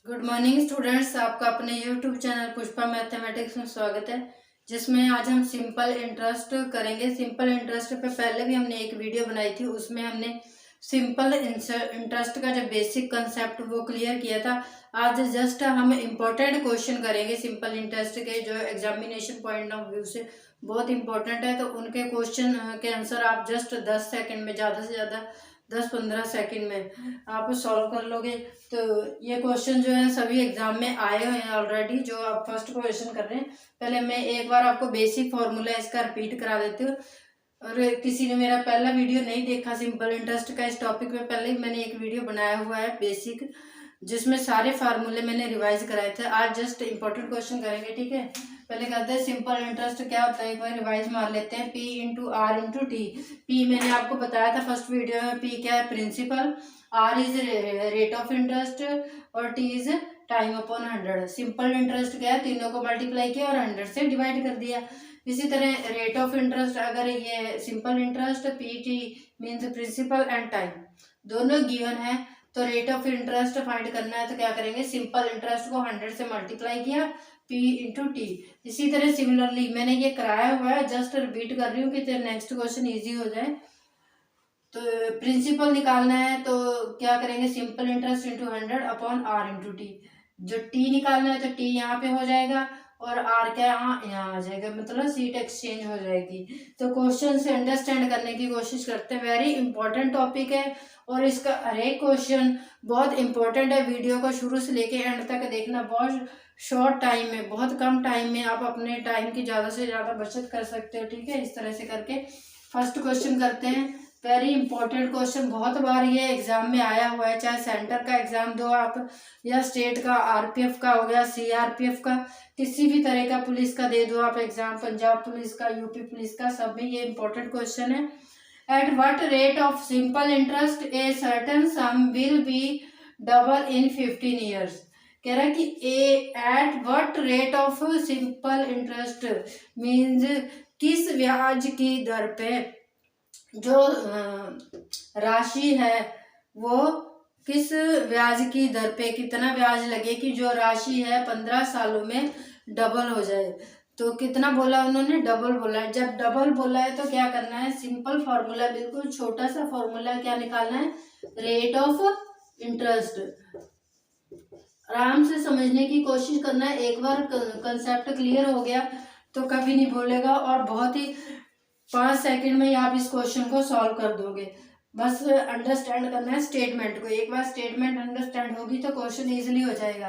Good morning students, आपका अपने YouTube channel Pushpa mathematics में स्वागत है। जिसमें आज हम सिंपल इंटरेस्ट करेंगे। सिंपल इंटरेस्ट पे पहले भी हमने एक वीडियो बनाई थी, उसमें हमने सिंपल इंटरेस्ट का जो बेसिक कंसेप्ट वो क्लियर किया था। आज जस्ट हम इम्पोर्टेंट क्वेश्चन करेंगे सिंपल इंटरेस्ट के, जो एग्जामिनेशन पॉइंट ऑफ व्यू से बहुत इंपॉर्टेंट है। तो उनके क्वेश्चन के आंसर आप जस्ट 10 सेकेंड में, ज़्यादा से ज़्यादा 10-15 सेकेंड में आप सॉल्व कर लोगे। तो ये क्वेश्चन जो है सभी एग्जाम में आए हुए हैं ऑलरेडी, जो आप फर्स्ट क्वेश्चन कर रहे हैं। पहले मैं एक बार आपको बेसिक फॉर्मूला इसका रिपीट करा देती हूँ। और किसी ने मेरा पहला वीडियो नहीं देखा सिंपल इंटरेस्ट का, इस टॉपिक में पहले ही मैंने एक वीडियो बनाया हुआ है बेसिक, जिसमें सारे फार्मूले मैंने रिवाइज कराए थे। आज जस्ट इंपॉर्टेंट क्वेश्चन करेंगे, ठीक है। पहले कहते हैं सिंपल इंटरेस्ट क्या होता है, एक बार रिवाइज मार लेते हैं। P into R into T. P मैंने आपको बताया था फर्स्ट वीडियो में, पी क्या है, principal. R is rate of interest और T is time upon 100। Simple interest क्या है, तीनों को मल्टीप्लाई किया और 100 से डिवाइड कर दिया। इसी तरह रेट ऑफ इंटरेस्ट, अगर ये simple interest P T means principal and time दोनों गिवन है, तो रेट ऑफ इंटरेस्ट फाइंड करना है तो क्या करेंगे, सिंपल इंटरेस्ट को 100 से मल्टीप्लाई किया, पी इंटू टी। इसी तरह सिमिलरली मैंने ये कराया हुआ है, जस्ट रिपीट कर रही हूँ कि नेक्स्ट क्वेश्चन इजी हो जाए। तो प्रिंसिपल निकालना है तो क्या करेंगे, simple interest into 100 upon R into T. जो टी निकालना है तो टी यहाँ पे हो जाएगा और आर क्या यहाँ आ जाएगा, मतलब सीट एक्सचेंज हो जाएगी। तो क्वेश्चन से अंडरस्टैंड करने की कोशिश करते हैं। वेरी इंपॉर्टेंट टॉपिक है और इसका हर एक क्वेश्चन बहुत इंपॉर्टेंट है। वीडियो को शुरू से लेके एंड तक देखना। बहुत शॉर्ट टाइम में, बहुत कम टाइम में आप अपने टाइम की ज़्यादा से ज़्यादा बचत कर सकते हो, ठीक है। इस तरह से करके फर्स्ट क्वेश्चन करते हैं। वेरी इंपॉर्टेंट क्वेश्चन, बहुत बार ये एग्जाम में आया हुआ है, चाहे सेंटर का एग्जाम दो आप या स्टेट का, आरपीएफ का हो गया, सीआरपीएफ का, किसी भी तरह का पुलिस का दे दो आप एग्जाम, पंजाब पुलिस का, यूपी पुलिस का, सब में ये इंपॉर्टेंट क्वेश्चन है। At what rate of simple interest a certain some will be double in 15 years. कह रहा है कि at what rate of simple interest means किस ब्याज की दर पे जो राशि है वो किस ब्याज की दर पे कितना ब्याज लगे कि जो राशि है 15 सालों में डबल हो जाए। तो कितना बोला उन्होंने, डबल बोला है। जब डबल बोला है तो क्या करना है, सिंपल फॉर्मूला, बिल्कुल छोटा सा फॉर्मूला, क्या निकालना है, रेट ऑफ इंटरेस्ट। आराम से समझने की कोशिश करना है। एक बार कंसेप्ट क्लियर हो गया तो कभी नहीं भूलेगा और बहुत ही 5 सेकंड में ही आप इस क्वेश्चन को सॉल्व कर दोगे। बस अंडरस्टैंड करना है स्टेटमेंट को। एक बार स्टेटमेंट अंडरस्टैंड होगी तो क्वेश्चन इजीली हो जाएगा।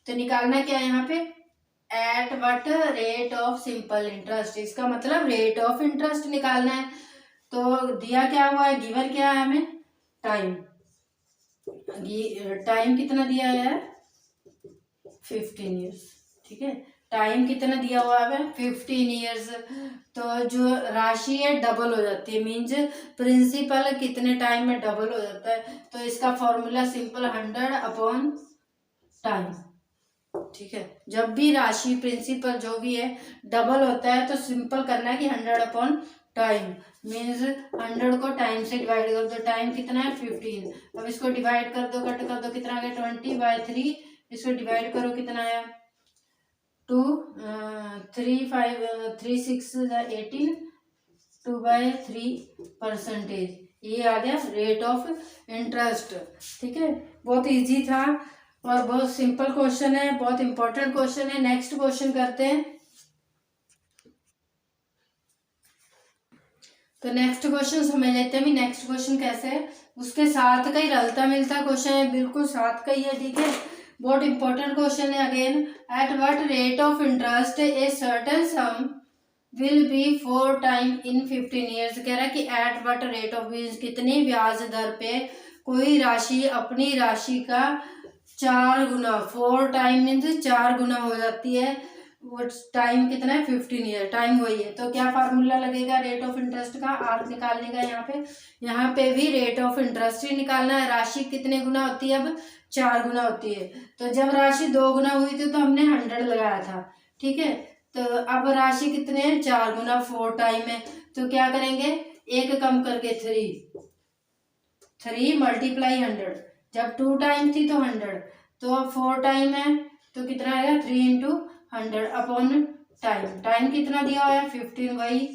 तो निकालना क्या है यहाँ पे, at what rate of simple interest, इसका मतलब रेट ऑफ इंटरेस्ट निकालना है। तो दिया क्या हुआ है, गिवन क्या है हमें, टाइम। टाइम कितना दिया है, 15 ईयर्स, ठीक है। टाइम कितना दिया हुआ है, 15 ईयर्स। तो जो राशि है डबल हो जाती है, मीन्स प्रिंसिपल कितने टाइम में डबल हो जाता है। तो इसका फॉर्मूला सिंपल 100 अपॉन टाइम, ठीक है। जब भी राशि प्रिंसिपल जो भी है डबल होता है तो सिंपल करना है कि 100 अपॉन टाइम, मीन्स 100 को टाइम से डिवाइड कर दो। टाइम कितना है, 15। अब इसको डिवाइड कर दो, कट कर दो, कितना आ गया, 20/3। इसको डिवाइड करो, कितना आया, 2 3 5 3 6 18, 2/3%। ये आ गया रेट ऑफ इंटरेस्ट, ठीक है। बहुत इजी था और बहुत सिंपल क्वेश्चन है, बहुत इंपॉर्टेंट क्वेश्चन है। नेक्स्ट क्वेश्चन करते हैं। तो नेक्स्ट क्वेश्चन समझ लेते हैं भी, नेक्स्ट क्वेश्चन कैसे है। उसके साथ का ही रलता मिलता क्वेश्चन है, बिल्कुल साथ का ही है, ठीक है। बहुत इंपॉर्टेंट क्वेश्चन है again. At what rate of interest a certain some will be 4 time in 15 years. कह रहा है कि एट व्हाट रेट ऑफ, कितनी ब्याज दर पे कोई राशि अपनी राशि का 4 गुना, 4 टाइम मीन्स 4 गुना हो जाती है। वो टाइम कितना है, 15 ईयर, टाइम वही है। तो क्या फार्मूला लगेगा रेट ऑफ इंटरेस्ट का, आर निकालने का। यहाँ पे भी रेट ऑफ इंटरेस्ट ही निकालना है। राशि कितने गुना होती है, अब 4 गुना होती है। तो जब राशि 2 गुना हुई थी तो हमने 100 लगाया था, ठीक है। तो अब राशि कितने हैं, 4 गुना, 4 टाइम है। तो क्या करेंगे, एक कम करके 3 मल्टीप्लाई 100। जब 2 टाइम थी तो 100, तो अब 4 टाइम है तो कितना आएगा 3 × 100 अपॉन टाइम। टाइम कितना दिया हुआ है 15, वही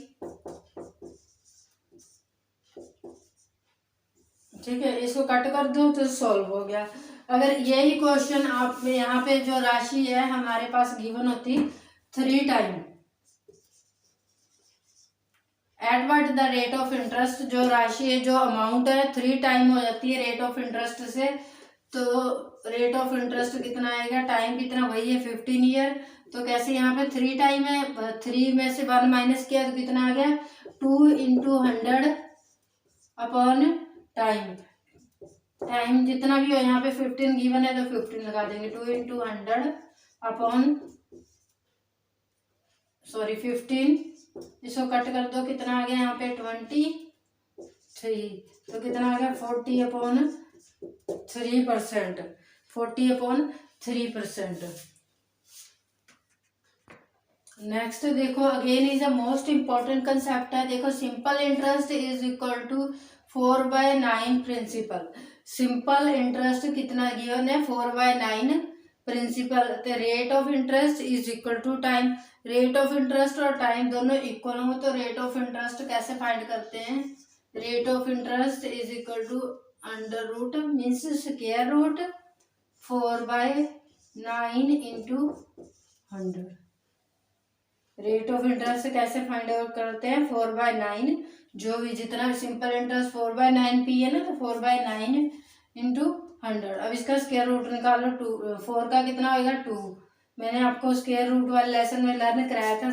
ठीक है। इसको कट कर दो तो सॉल्व हो गया। अगर यही क्वेश्चन आप यहाँ पे जो राशि है हमारे पास गिवन होती 3 time at what the rate of interest, जो राशि है जो अमाउंट है 3 टाइम हो जाती है रेट ऑफ इंटरेस्ट से, तो रेट ऑफ इंटरेस्ट कितना आएगा, टाइम कितना, वही है 15 ईयर। तो कैसे यहाँ पे 3 टाइम है, 3 में से 1 माइनस किया तो कितना आ गया 2 × 100 अपॉन टाइम। टाइम जितना भी हो यहाँ पे 15 गिवन है तो 15 लगा देंगे, 2 × 100 अपॉन 15। इसको कट कर दो कितना आ गया यहाँ पे 23, तो कितना आ गया 40/3%, 40/3%। नेक्स्ट देखो, again is the most important concept है। देखो simple interest is equal to 4/9 principal. Simple interest कितना गिवन है 4/9 प्रिंसिपल। तो rate of interest is equal to time. Rate of interest और टाइम दोनों इक्वल हो तो रेट ऑफ इंटरेस्ट कैसे फाइंड करते हैं, rate of interest is equal to √ means square root 4/9 × 100। Rate of interest कैसे फाइंड आउट करते हैं 4/9, जो भी जितना सिंपल इंटरेस्ट 4/9 पी है ना, तो 4/9 × 100। अब इसका स्क्वायर रूट निकालो, 4 का कितना होगा 2। मैंने आपको स्क्वायर रूट वाले लेसन में लर्न कराया था,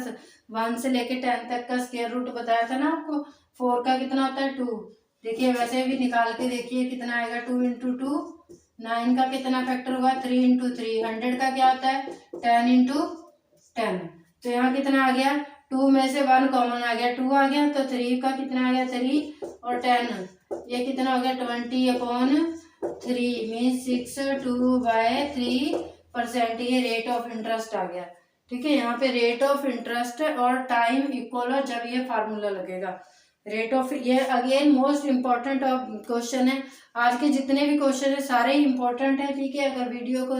1 से लेके 10 तक का स्क्वायर रूट बताया था ना आपको। 4 का कितना होता है 2। देखिए वैसे भी निकाल के देखिए कितना आएगा 2 × 2। 9 का कितना फैक्टर हुआ 3 × 3। 100 का क्या होता है 10 × 10। तो यहाँ कितना आ गया 2 में से 1 कॉमन आ गया 2 आ गया, तो 3 का कितना आ गया 3 और 10 ये कितना हो गया 20/3 मीन 62/3%। ये रेट ऑफ इंटरेस्ट आ गया। ठीक है, यहाँ पे रेट ऑफ इंटरेस्ट और टाइम इक्वल हो जब ये फार्मूला लगेगा। रेट ऑफ, ये अगेन मोस्ट इम्पोर्टेंट क्वेश्चन है। आज के जितने भी क्वेश्चन है सारे ही इम्पोर्टेंट है। ठीक है, अगर वीडियो को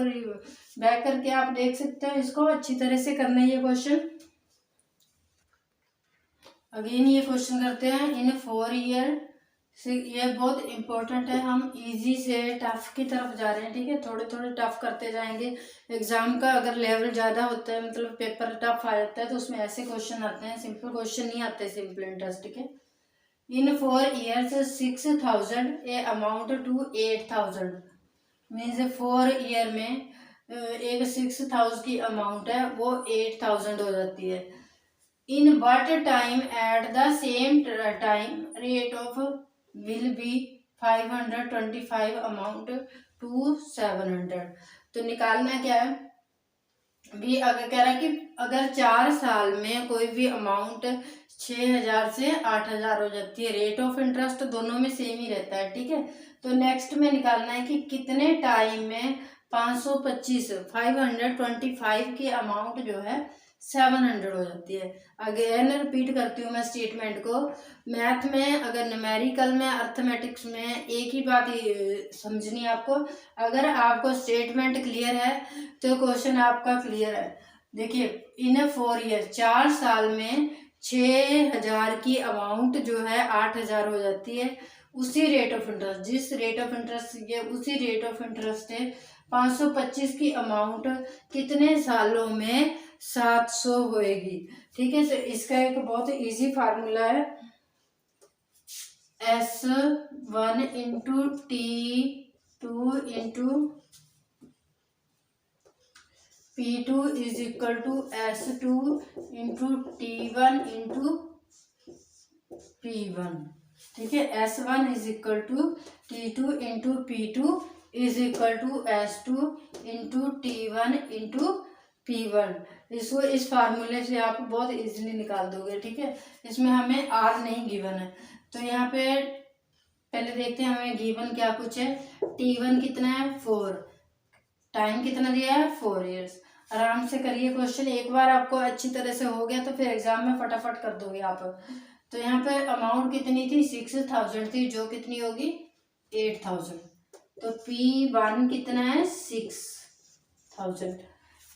बैक करके आप देख सकते हो, इसको अच्छी तरह से करना है ये क्वेश्चन। अगेन ये क्वेश्चन करते हैं इन 4 ईयर से, ये बहुत इम्पोर्टेंट है। हम इजी से टफ की तरफ जा रहे हैं। ठीक है, थोड़े थोड़े टफ करते जाएंगे। एग्जाम का अगर लेवल ज़्यादा होता है, मतलब पेपर टफ आ जाता है, तो उसमें ऐसे क्वेश्चन आते हैं, सिंपल क्वेश्चन नहीं आते सिंपल इंटरेस्ट के। In 4 years 6,000 a amount to 8,000 means 4 year में एक 6,000 की अमाउंट है वो 8,000 हो जाती है। In what time at the same time rate of will be 525 amount to 700। तो निकालना क्या है भी, अगर कह रहा है कि अगर 4 साल में कोई भी अमाउंट 6,000 से 8,000 हो जाती है, रेट ऑफ इंटरेस्ट दोनों में सेम ही रहता है। ठीक है, तो नेक्स्ट में निकालना है कि कितने टाइम में 525 की अमाउंट जो है 700 हो जाती है। अगेन रिपीट करती हूँ मैं स्टेटमेंट को। मैथ में अगर न्यूमेरिकल में अर्थमेटिक्स में एक ही बात समझनी है आपको। अगर आपको स्टेटमेंट क्लियर है तो क्वेश्चन आपका क्लियर है। देखिए इन 4 ईयर 4 साल में 6,000 की अमाउंट जो है 8,000 हो जाती है। उसी रेट ऑफ इंटरेस्ट, जिस रेट ऑफ इंटरेस्ट ये उसी रेट ऑफ इंटरेस्ट है 525 की अमाउंट कितने सालों में 700 होएगी। ठीक है, तो इसका एक बहुत इजी फार्मूला है, S1 × T2 × P2 is equal to S2 × T1 × P1। ठीक है, S1 is equal to T2 × P2 is equal to S2 × T1 × P1। इसको इस फार्मूले से आप बहुत इजीली निकाल दोगे। ठीक है, इसमें हमें R नहीं गिवन है, तो यहाँ पे पहले देखते हैं हमें गिवन क्या कुछ है। T1 कितना है 4, टाइम कितना दिया है 4 ईयर्स। आराम से करिए क्वेश्चन, एक बार आपको अच्छी तरह से हो गया तो फिर एग्जाम में फटाफट कर दोगे आप। तो यहाँ पे अमाउंट कितनी थी 6,000 थी, जो कितनी होगी 8,000। तो P1 कितना है 6 8,000।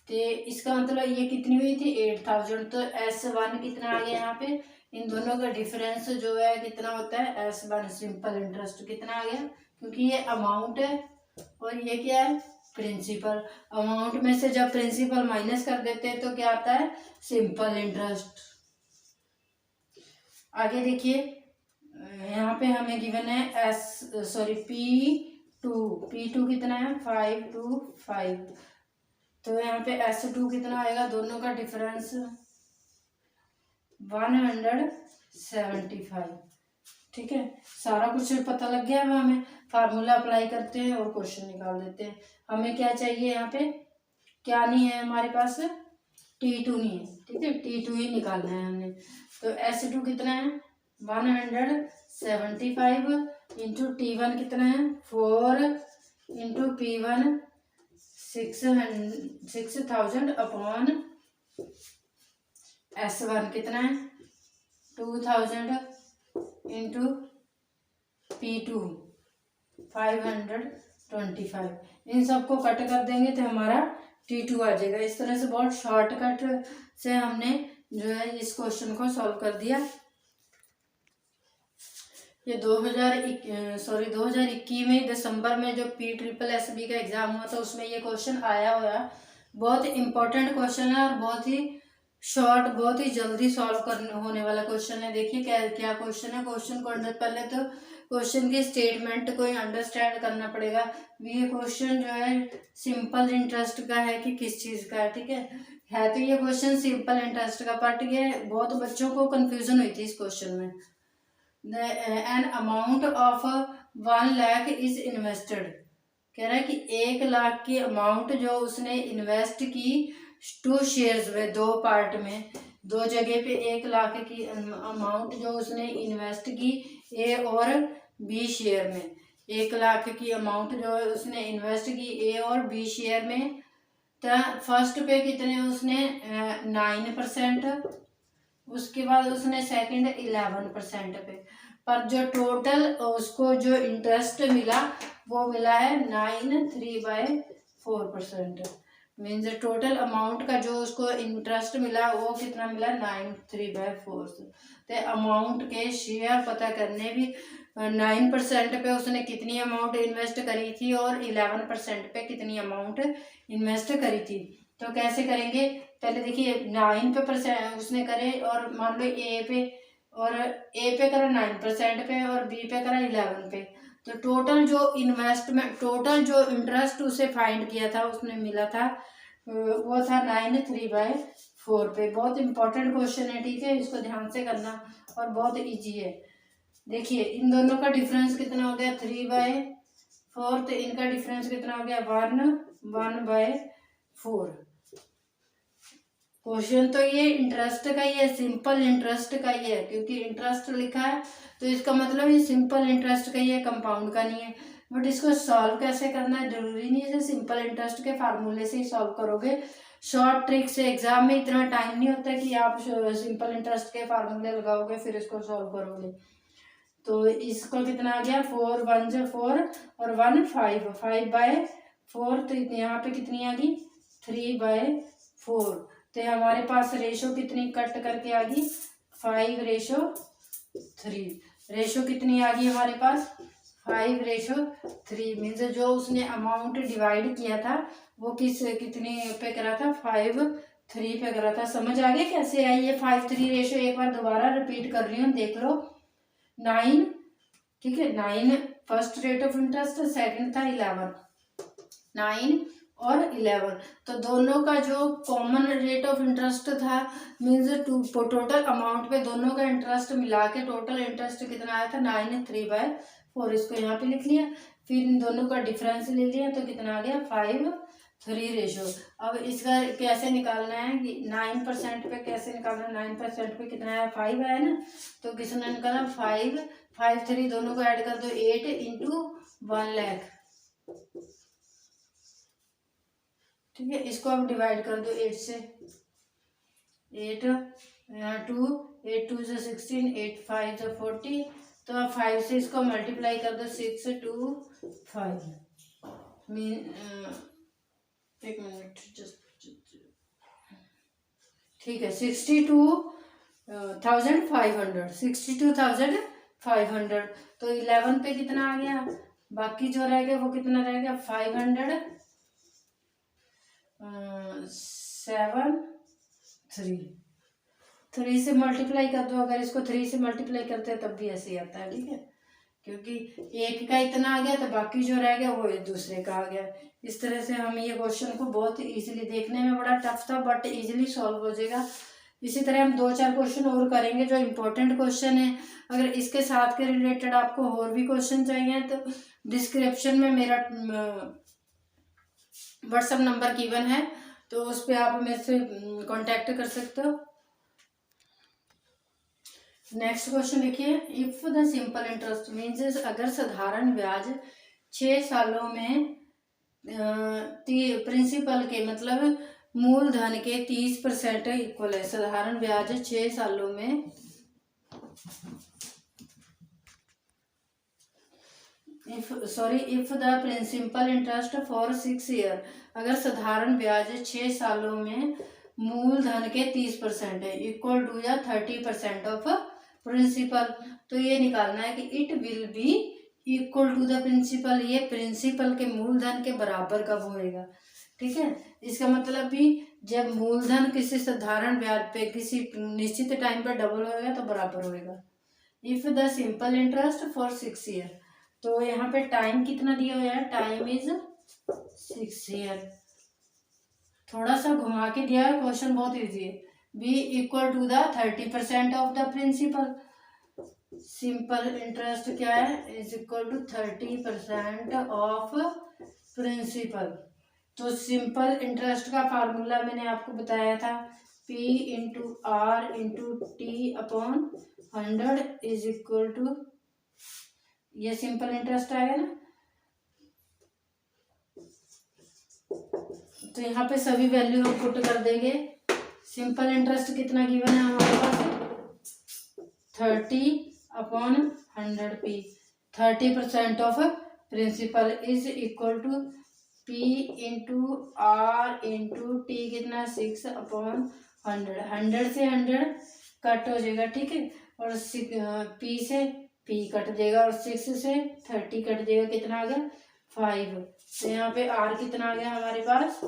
तो इसका मतलब ये कितनी हुई थी 8,000। तो S1 कितना आ गया यहाँ पे, इन दोनों का डिफरेंस जो है कितना होता है S1 सिंपल इंटरेस्ट कितना आ गया, क्योंकि ये अमाउंट है और ये क्या है प्रिंसिपल। अमाउंट में से जब प्रिंसिपल माइनस कर देते हैं तो क्या आता है सिंपल इंटरेस्ट। आगे देखिए यहाँ पे हमें गिवन है P2 कितना है 525। तो यहाँ पे S2 कितना आएगा, दोनों का डिफरेंस 175। ठीक है, सारा कुछ पता लग गया। अब हमें फार्मूला अप्लाई करते हैं और क्वेश्चन निकाल देते हैं। हमें क्या चाहिए, यहाँ पे क्या नहीं है हमारे पास, T2 नहीं है। ठीक है, T2 ही निकालना है हमने। तो S2 कितना है 175 इंटू T1 कितना है 4 इंटू P1 6,000 अपॉन S1 कितना है 2,000 इंटू P2 525। इन सबको कट कर देंगे तो हमारा T2 आ जाएगा। इस तरह से बहुत शॉर्टकट से हमने जो है इस क्वेश्चन को सॉल्व कर दिया। ये 2021 में दिसंबर में जो PSSB का एग्जाम हुआ था उसमें ये क्वेश्चन आया हुआ है। बहुत इम्पोर्टेंट क्वेश्चन है और बहुत ही शॉर्ट, बहुत ही जल्दी सॉल्व करने होने वाला क्वेश्चन है। देखिए क्या क्या क्वेश्चन है। क्वेश्चन को पहले तो क्वेश्चन के स्टेटमेंट को अंडरस्टैंड करना पड़ेगा। ये क्वेश्चन जो है सिंपल इंटरेस्ट का है कि किस चीज़ का है। ठीक है तो ये क्वेश्चन सिंपल इंटरेस्ट का, बट ये बहुत बच्चों को कंफ्यूजन हुई थी इस क्वेश्चन में। An amount of 1 lakh is invested, कह रहा है कि 1 लाख की अमाउंट जो उसने इन्वेस्ट की 2 शेयर्स में, 2 पार्ट में, 2 जगह पे 1 लाख की अमाउंट जो उसने इन्वेस्ट की ए और बी शेयर में। 1 लाख की अमाउंट जो उसने इन्वेस्ट की ए और बी शेयर में, तो फर्स्ट पे कितने उसने 9%, उसके बाद उसने सेकंड 11% पे, पर जो टोटल उसको जो इंटरेस्ट मिला वो मिला है 93/4%। मीन्स टोटल अमाउंट का जो उसको इंटरेस्ट मिला वो कितना मिला 93/4। तो अमाउंट के शेयर पता करने भी 9% पे उसने कितनी अमाउंट इन्वेस्ट करी थी और 11% पे कितनी अमाउंट इन्वेस्ट करी थी। तो कैसे करेंगे, पहले देखिए 9% उसने करे और मान लो ए पे करा 9% पे और बी पे करा 11 पे। तो टोटल जो इन्वेस्टमेंट, टोटल जो इंटरेस्ट उसे फाइंड किया था उसने मिला था वो था 93/4 पे। बहुत इंपॉर्टेंट क्वेश्चन है। ठीक है, इसको ध्यान से करना और बहुत इजी है। देखिए इन दोनों का डिफरेंस कितना हो गया 3/4, तो इनका डिफरेंस कितना हो गया 1/4। क्वेश्चन तो ये इंटरेस्ट का ही है, सिंपल इंटरेस्ट का ही है, क्योंकि इंटरेस्ट लिखा है तो इसका मतलब ये सिंपल इंटरेस्ट का ही है, कंपाउंड का नहीं है। बट इसको सॉल्व कैसे करना है, जरूरी नहीं है सिंपल इंटरेस्ट के फार्मूले से ही सॉल्व करोगे। शॉर्ट ट्रिक से एग्जाम में इतना टाइम नहीं होता कि आप सिंपल इंटरेस्ट के फार्मूले लगाओगे फिर इसको सॉल्व करोगे। तो इसको कितना आ गया 4 1 से 4 और 1 5/4। तो यहाँ पे कितनी आ गई 3/4। तो हमारे पास रेशो कितनी कट करके आ गई 5:3। रेशो कितनी आ गई हमारे पास 5:3। मीन्स जो उसने अमाउंट डिवाइड किया था वो कितने पे करा था 5:3 पे करा था। समझ आ गया कैसे आई ये 5:3 रेशो। एक बार दोबारा रिपीट कर रही हूँ, देख लो। 9, ठीक है, 9 first rate of interest, second था 11, 9 और 11। तो दोनों का जो कॉमन रेट ऑफ इंटरेस्ट था मीन्स टोटल अमाउंट पे दोनों का इंटरेस्ट मिला के टोटल इंटरेस्ट कितना आया था 93/4। इसको यहाँ पे लिख लिया, फिर इन दोनों का डिफरेंस ले लिया तो कितना आ गया 5:3 रेशो। अब इसका कैसे निकालना है कि 9% पे कैसे निकालना है, 9% पे कितना है 5 है ना, तो किसने निकाला 5/3 दोनों को ऐड कर दो 8 इंटू 1 लाख। ठीक है, इसको अब डिवाइड कर दो 8 से, 8 2 8 2 से 16, 8 5 से 40। तो अब 5 से इसको मल्टीप्लाई कर दो 6 2 5 मीन एक मिनट जस्ट, ठीक है 62,500, 62,500। तो 11 पे कितना आ गया, बाकी जो रह गया वो कितना रह गया 573 से मल्टीप्लाई कर दो। अगर इसको 3 से मल्टीप्लाई करते हैं तब भी ऐसे ही आता है, ठीक है, क्योंकि एक का इतना आ गया तो बाकी जो रह गया वो दूसरे का आ गया। इस तरह से हम ये क्वेश्चन को बहुत इजीली, देखने में बड़ा टफ था बट इजीली सॉल्व हो जाएगा। इसी तरह हम 2-4 क्वेश्चन और करेंगे जो इम्पोर्टेंट क्वेश्चन है। अगर इसके साथ के रिलेटेड आपको और भी क्वेश्चन चाहिए तो डिस्क्रिप्शन में मेरा व्हाट्सएप नंबर गिवन है, तो उस पर आप मेरे से कांटेक्ट कर सकते हो। नेक्स्ट क्वेश्चन देखिए, if the simple interest means, अगर साधारण ब्याज 6 सालों में प्रिंसिपल के मतलब मूलधन के 30% इक्वल है। साधारण ब्याज 6 सालों में if the principal interest for 6 year, अगर साधारण ब्याज 6 सालों में मूलधन के 30% है, इक्वल टू या 30% ऑफ प्रिंसिपल, तो ये निकालना है कि it will be equal to the principal, ये प्रिंसिपल के मूलधन के बराबर कब होएगा, ठीक है। इसका मतलब भी जब मूलधन किसी साधारण ब्याज पे किसी निश्चित टाइम पर डबल होएगा तो बराबर होएगा। If the simple interest for 6 year, तो यहाँ पे टाइम कितना दिया हुआ है, टाइम इज 6 ईयर। थोड़ा सा घुमा के दिया है, क्वेश्चन बहुत इजी है। Be equal to the 30% of the principal, simple interest क्या है, is equal to 30% of principal. तो सिंपल इंटरेस्ट का फार्मूला मैंने आपको बताया था, P into R into T upon 100 is equal to, ये सिंपल इंटरेस्ट आएगा ना। तो यहाँ पे सभी वैल्यू हम पुट कर देंगे। सिंपल इंटरेस्ट कितना गिवन है हमारे पास, 30/100p, 30% of principal is equal to P into R into T, कितना 6/100। 100 से 100 कट हो जाएगा, ठीक है, और P से P कट जाएगा और 6 से 30 कट जाएगा, कितना आ गया 5। तो यहाँ पे R कितना आ गया हमारे पास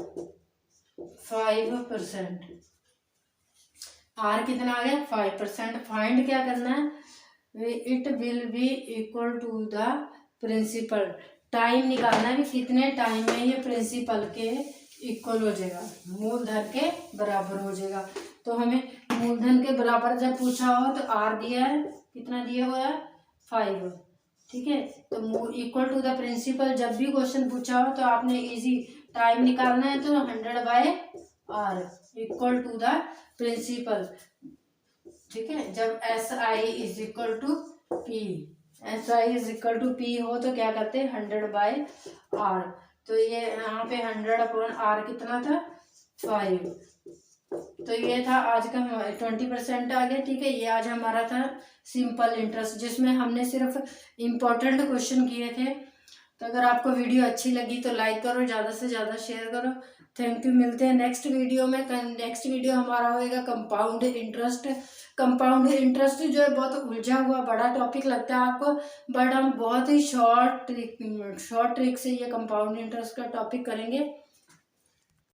5%। R कितना आ गया 5%। फाइंड क्या करना है, it will be equal to the principal, time निकालना है कि कितने टाइम में ये प्रिंसिपल के इक्वल हो जाएगा, मूलधन के बराबर हो जाएगा। तो हमें मूलधन के बराबर जब पूछा हो तो R दिया है, कितना दिया हुआ है 5, ठीक है। तो इक्वल टू द प्रिंसिपल जब भी क्वेश्चन पूछा हो तो आपने इजी टाइम निकालना है, तो 100/R equal to the principal, ठीक है। जब SI is equal to P, SI is equal to P हो तो क्या करते हैं 100/R। तो ये यहाँ पे 100/R कितना था 5। तो ये था आज का 20% आ गया, ठीक है। ये आज हमारा था सिंपल इंटरेस्ट, जिसमें हमने सिर्फ इम्पोर्टेंट क्वेश्चन किए थे। तो अगर आपको वीडियो अच्छी लगी तो लाइक करो, ज़्यादा से ज़्यादा शेयर करो। Thank you. मिलते हैं नेक्स्ट वीडियो में। नेक्स्ट वीडियो हमारा होएगा कंपाउंड इंटरेस्ट। कंपाउंड इंटरेस्ट जो है बहुत उलझा हुआ बड़ा टॉपिक लगता है आपको, बट हम बहुत ही शॉर्ट ट्रिक से ये कंपाउंड इंटरेस्ट का टॉपिक करेंगे।